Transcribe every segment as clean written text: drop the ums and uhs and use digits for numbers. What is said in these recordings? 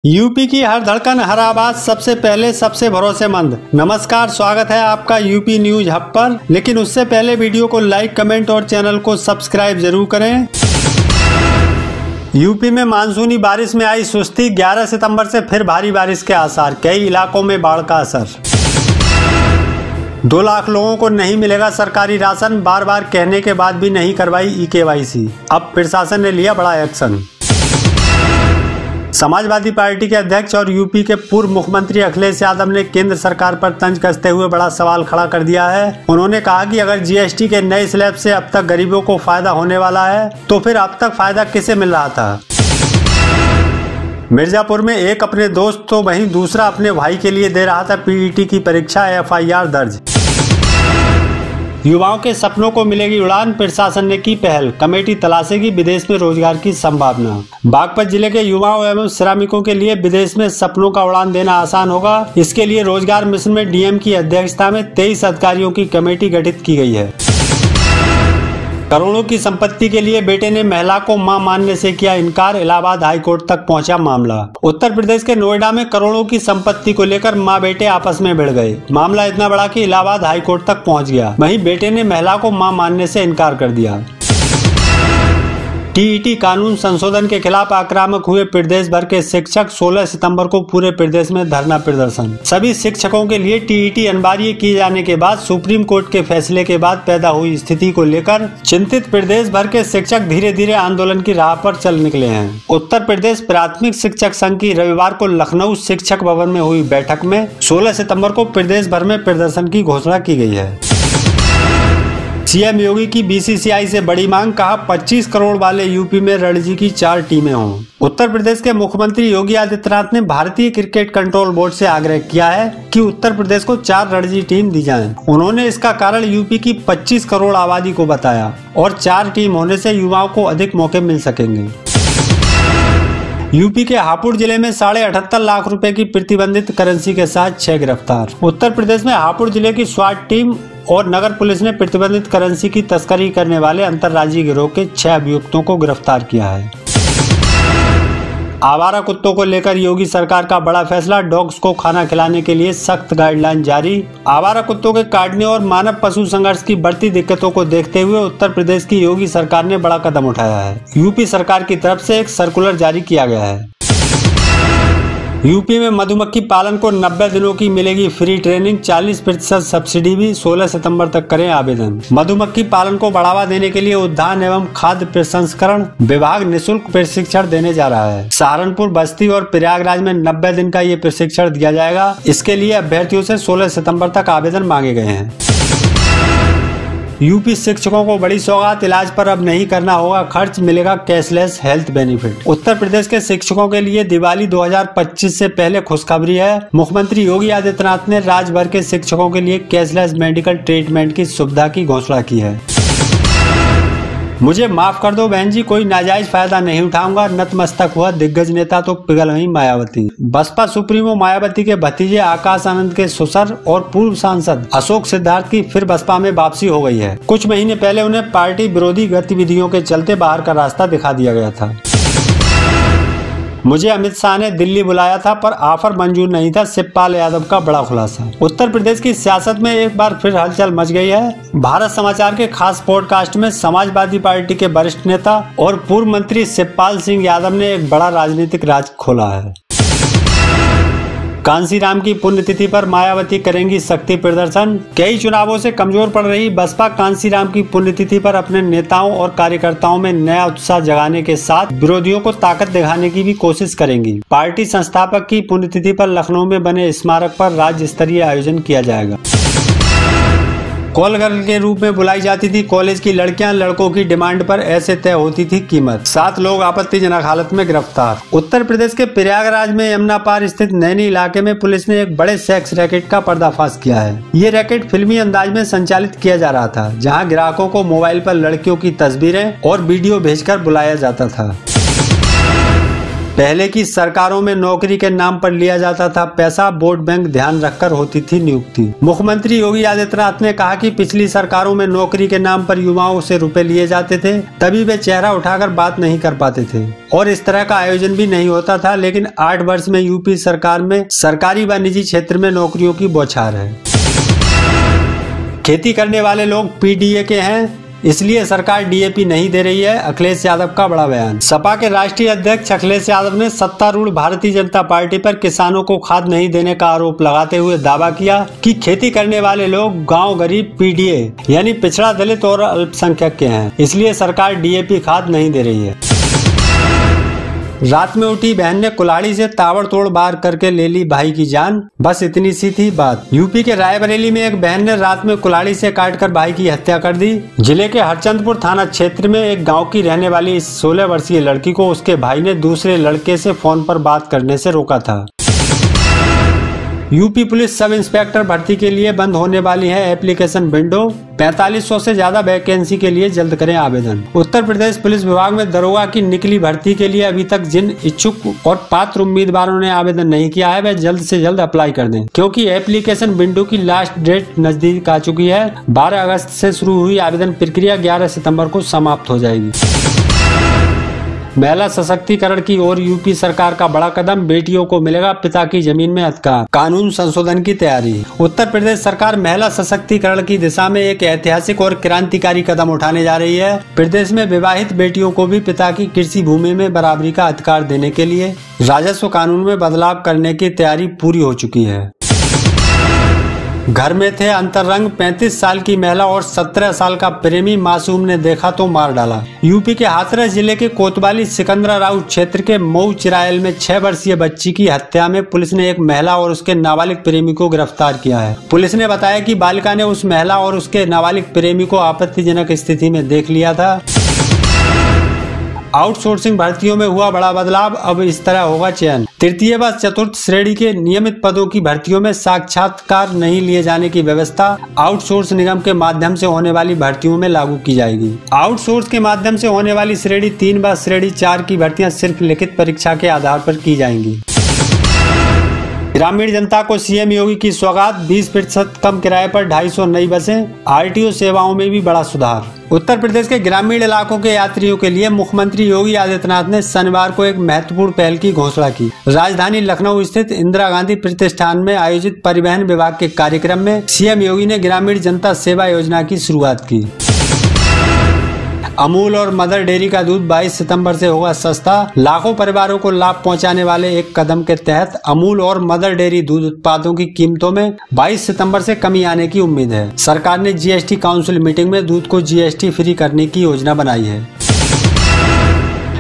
UP की हर धड़कन हर आवाज सबसे पहले सबसे भरोसेमंद। नमस्कार, स्वागत है आपका यूपी न्यूज हब पर। लेकिन उससे पहले वीडियो को लाइक, कमेंट और चैनल को सब्सक्राइब जरूर करें। यूपी में मानसूनी बारिश में आई सुस्ती, 11 सितंबर से फिर भारी बारिश के आसार, कई इलाकों में बाढ़ का असर। 2 लाख लोगों को नहीं मिलेगा सरकारी राशन, बार बार कहने के बाद भी नहीं करवाई eKYC। अब प्रशासन ने लिया बड़ा एक्शन। समाजवादी पार्टी के अध्यक्ष और यूपी के पूर्व मुख्यमंत्री अखिलेश यादव ने केंद्र सरकार पर तंज कसते हुए बड़ा सवाल खड़ा कर दिया है। उन्होंने कहा कि अगर जीएसटी के नए स्लैब से अब तक गरीबों को फायदा होने वाला है तो फिर अब तक फायदा किसे मिल रहा था। मिर्जापुर में एक अपने दोस्त तो वहीं दूसरा अपने भाई के लिए दे रहा था पीईटी की परीक्षा, FIR दर्ज। युवाओं के सपनों को मिलेगी उड़ान, प्रशासन ने की पहल, कमेटी तलाशेगी विदेश में रोजगार की संभावना। बागपत जिले के युवाओं एवं श्रमिकों के लिए विदेश में सपनों का उड़ान देना आसान होगा। इसके लिए रोजगार मिशन में डीएम की अध्यक्षता में 23 अधिकारियों की कमेटी गठित की गई है। करोड़ों की संपत्ति के लिए बेटे ने महिला को मां मानने से किया इनकार, इलाहाबाद हाईकोर्ट तक पहुंचा मामला। उत्तर प्रदेश के नोएडा में करोड़ों की संपत्ति को लेकर मां बेटे आपस में भिड़ गए। मामला इतना बड़ा कि इलाहाबाद हाईकोर्ट तक पहुंच गया। वहीं बेटे ने महिला को मां मानने से इनकार कर दिया। टीईटी कानून संशोधन के खिलाफ आक्रामक हुए प्रदेश भर के शिक्षक, 16 सितंबर को पूरे प्रदेश में धरना प्रदर्शन। सभी शिक्षकों के लिए टीईटी अनिवार्य किए जाने के बाद सुप्रीम कोर्ट के फैसले के बाद पैदा हुई स्थिति को लेकर चिंतित प्रदेश भर के शिक्षक धीरे धीरे आंदोलन की राह पर चल निकले हैं। उत्तर प्रदेश प्राथमिक शिक्षक संघ की रविवार को लखनऊ शिक्षक भवन में हुई बैठक में 16 सितंबर को प्रदेश भर में प्रदर्शन की घोषणा की गई है। सीएम योगी की बीसीसीआई से बड़ी मांग, कहा 25 करोड़ वाले यूपी में रणजी की 4 टीमें हों। उत्तर प्रदेश के मुख्यमंत्री योगी आदित्यनाथ ने भारतीय क्रिकेट कंट्रोल बोर्ड से आग्रह किया है कि उत्तर प्रदेश को 4 रणजी टीम दी जाएं। उन्होंने इसका कारण यूपी की 25 करोड़ आबादी को बताया और 4 टीम होने से युवाओं को अधिक मौके मिल सकेंगे। यूपी के हापुड़ जिले में 78.5 लाख रुपए की प्रतिबंधित करेंसी के साथ 6 गिरफ्तार। उत्तर प्रदेश में हापुड़ जिले की स्वाट टीम और नगर पुलिस ने प्रतिबंधित करेंसी की तस्करी करने वाले अंतर्राज्यीय गिरोह के 6 अभियुक्तों को गिरफ्तार किया है। आवारा कुत्तों को लेकर योगी सरकार का बड़ा फैसला, डॉग्स को खाना खिलाने के लिए सख्त गाइडलाइन जारी। आवारा कुत्तों के काटने और मानव पशु संघर्ष की बढ़ती दिक्कतों को देखते हुए उत्तर प्रदेश की योगी सरकार ने बड़ा कदम उठाया है। यूपी सरकार की तरफ से एक सर्कुलर जारी किया गया है। यूपी में मधुमक्खी पालन को 90 दिनों की मिलेगी फ्री ट्रेनिंग, 40% सब्सिडी भी, 16 सितंबर तक करें आवेदन। मधुमक्खी पालन को बढ़ावा देने के लिए उद्यान एवं खाद्य प्रसंस्करण विभाग निःशुल्क प्रशिक्षण देने जा रहा है। सहारनपुर, बस्ती और प्रयागराज में 90 दिन का ये प्रशिक्षण दिया जाएगा। इसके लिए अभ्यर्थियों से 16 सितंबर तक आवेदन मांगे गए हैं। यूपी शिक्षकों को बड़ी सौगात, इलाज पर अब नहीं करना होगा खर्च, मिलेगा cashless health benefit. Uttar Pradesh के शिक्षकों के लिए दिवाली 2025 से पहले खुशखबरी है। मुख्यमंत्री योगी आदित्यनाथ ने राज्य भर के शिक्षकों के लिए कैशलेस मेडिकल ट्रीटमेंट की सुविधा की घोषणा की है। मुझे माफ कर दो बहन जी, कोई नाजायज फायदा नहीं उठाऊंगा, नतमस्तक हुआ दिग्गज नेता तो पिघल गई मायावती। बसपा सुप्रीमो मायावती के भतीजे आकाश आनंद के ससुर और पूर्व सांसद अशोक सिद्धार्थ की फिर बसपा में वापसी हो गई है। कुछ महीने पहले उन्हें पार्टी विरोधी गतिविधियों के चलते बाहर का रास्ता दिखा दिया गया था। मुझे अमित शाह ने दिल्ली बुलाया था पर ऑफर मंजूर नहीं था, शिवपाल यादव का बड़ा खुलासा। उत्तर प्रदेश की सियासत में एक बार फिर हलचल मच गई है। भारत समाचार के खास पॉडकास्ट में समाजवादी पार्टी के वरिष्ठ नेता और पूर्व मंत्री शिवपाल सिंह यादव ने एक बड़ा राजनीतिक राज खोला है। कांसीराम की पुण्यतिथि पर मायावती करेंगी शक्ति प्रदर्शन। कई चुनावों से कमजोर पड़ रही बसपा कांसीराम की पुण्यतिथि पर अपने नेताओं और कार्यकर्ताओं में नया उत्साह जगाने के साथ विरोधियों को ताकत दिखाने की भी कोशिश करेंगी। पार्टी संस्थापक की पुण्यतिथि पर लखनऊ में बने स्मारक पर राज्य स्तरीय आयोजन किया जाएगा। कॉल गर्ल के रूप में बुलाई जाती थी कॉलेज की लड़कियां, लड़कों की डिमांड पर ऐसे तय होती थी कीमत। 7 लोग आपत्तिजनक हालत में गिरफ्तार। उत्तर प्रदेश के प्रयागराज में यमुना पार स्थित नैनी इलाके में पुलिस ने एक बड़े सेक्स रैकेट का पर्दाफाश किया है। ये रैकेट फिल्मी अंदाज में संचालित किया जा रहा था, जहां ग्राहकों को मोबाइल पर लड़कियों की तस्वीरें और वीडियो भेजकर बुलाया जाता था। पहले की सरकारों में नौकरी के नाम पर लिया जाता था पैसा, वोट बैंक ध्यान रखकर होती थी नियुक्ति। मुख्यमंत्री योगी आदित्यनाथ ने कहा कि पिछली सरकारों में नौकरी के नाम पर युवाओं से रुपए लिए जाते थे, तभी वे चेहरा उठाकर बात नहीं कर पाते थे और इस तरह का आयोजन भी नहीं होता था। लेकिन 8 वर्ष में यूपी सरकार में सरकारी व निजी क्षेत्र में नौकरियों की बौछार है। खेती करने वाले लोग पीडीए के हैं, इसलिए सरकार डीएपी नहीं दे रही है, अखिलेश यादव का बड़ा बयान। सपा के राष्ट्रीय अध्यक्ष अखिलेश यादव ने सत्तारूढ़ भारतीय जनता पार्टी पर किसानों को खाद नहीं देने का आरोप लगाते हुए दावा किया कि खेती करने वाले लोग गांव गरीब पीडीए यानी पिछड़ा, दलित और अल्पसंख्यक के हैं, इसलिए सरकार डीएपी खाद नहीं दे रही है। रात में उठी बहन ने कुल्हाड़ी से ताबड़तोड़ वार करके ले ली भाई की जान, बस इतनी सी थी बात। यूपी के रायबरेली में एक बहन ने रात में कुल्हाड़ी से काटकर भाई की हत्या कर दी। जिले के हरचंदपुर थाना क्षेत्र में एक गांव की रहने वाली इस 16 वर्षीय लड़की को उसके भाई ने दूसरे लड़के से फोन पर बात करने से रोका था। यूपी पुलिस सब इंस्पेक्टर भर्ती के लिए बंद होने वाली है एप्लीकेशन विंडो। 4500 से ज्यादा वैकेंसी के लिए जल्द करें आवेदन। उत्तर प्रदेश पुलिस विभाग में दरोगा की निकली भर्ती के लिए अभी तक जिन इच्छुक और पात्र उम्मीदवारों ने आवेदन नहीं किया है वे जल्द से जल्द अप्लाई कर दें, क्योंकि एप्लीकेशन विंडो की लास्ट डेट नजदीक आ चुकी है। 12 अगस्त से शुरू हुई आवेदन प्रक्रिया 11 सितम्बर को समाप्त हो जाएगी। महिला सशक्तिकरण की ओर यूपी सरकार का बड़ा कदम, बेटियों को मिलेगा पिता की जमीन में अधिकार, कानून संशोधन की तैयारी। उत्तर प्रदेश सरकार महिला सशक्तिकरण की दिशा में एक ऐतिहासिक और क्रांतिकारी कदम उठाने जा रही है। प्रदेश में विवाहित बेटियों को भी पिता की कृषि भूमि में बराबरी का अधिकार देने के लिए राजस्व कानून में बदलाव करने की तैयारी पूरी हो चुकी है। घर में थे अंतरंग, 35 साल की महिला और 17 साल का प्रेमी मासूम ने देखा तो मार डाला। यूपी के हाथरस जिले के कोतवाली सिकंदरा राउत क्षेत्र के मऊ चिरायल में 6 वर्षीय बच्ची की हत्या में पुलिस ने एक महिला और उसके नाबालिग प्रेमी को गिरफ्तार किया है। पुलिस ने बताया कि बालिका ने उस महिला और उसके नाबालिग प्रेमी को आपत्तिजनक स्थिति में देख लिया था। आउटसोर्सिंग भर्तियों में हुआ बड़ा बदलाव, अब इस तरह होगा चयन। तृतीय व चतुर्थ श्रेणी के नियमित पदों की भर्तियों में साक्षात्कार नहीं लिए जाने की व्यवस्था आउटसोर्स निगम के माध्यम से होने वाली भर्तियों में लागू की जाएगी। आउटसोर्स के माध्यम से होने वाली श्रेणी 3 व श्रेणी 4 की भर्तियां सिर्फ लिखित परीक्षा के आधार पर की जाएंगी। ग्रामीण जनता को सीएम योगी की सौगात, 20% कम किराए पर 250 नई बसें, आरटीओ सेवाओं में भी बड़ा सुधार। उत्तर प्रदेश के ग्रामीण इलाकों के यात्रियों के लिए मुख्यमंत्री योगी आदित्यनाथ ने शनिवार को एक महत्वपूर्ण पहल की घोषणा की। राजधानी लखनऊ स्थित इंदिरा गांधी प्रतिष्ठान में आयोजित परिवहन विभाग के कार्यक्रम में सीएम योगी ने ग्रामीण जनता सेवा योजना की शुरुआत की। अमूल और मदर डेयरी का दूध 22 सितंबर से होगा सस्ता। लाखों परिवारों को लाभ पहुंचाने वाले एक कदम के तहत अमूल और मदर डेयरी दूध उत्पादों की कीमतों में 22 सितंबर से कमी आने की उम्मीद है। सरकार ने जीएसटी काउंसिल मीटिंग में दूध को जीएसटी फ्री करने की योजना बनाई है।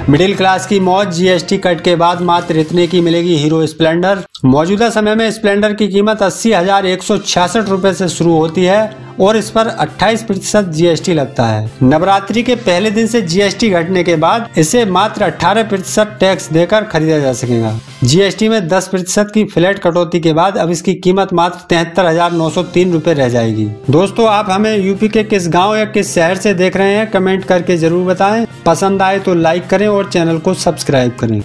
मिडिल क्लास की मौज, जीएसटी कट के बाद मात्र इतने की मिलेगी हीरो स्प्लेंडर। मौजूदा समय में स्प्लेंडर की कीमत 80,166 रुपए से शुरू होती है और इस पर 28% जीएसटी लगता है। नवरात्रि के पहले दिन से जीएसटी घटने के बाद इसे मात्र 18% टैक्स देकर खरीदा जा सकेगा। जीएसटी में 10% की फ्लैट कटौती के बाद अब इसकी कीमत मात्र 73,903 रुपए रह जाएगी। दोस्तों, आप हमें यूपी के किस गाँव या किस शहर से देख रहे हैं, कमेंट करके जरूर बताएं। पसंद आए तो लाइक करें और चैनल को सब्सक्राइब करें।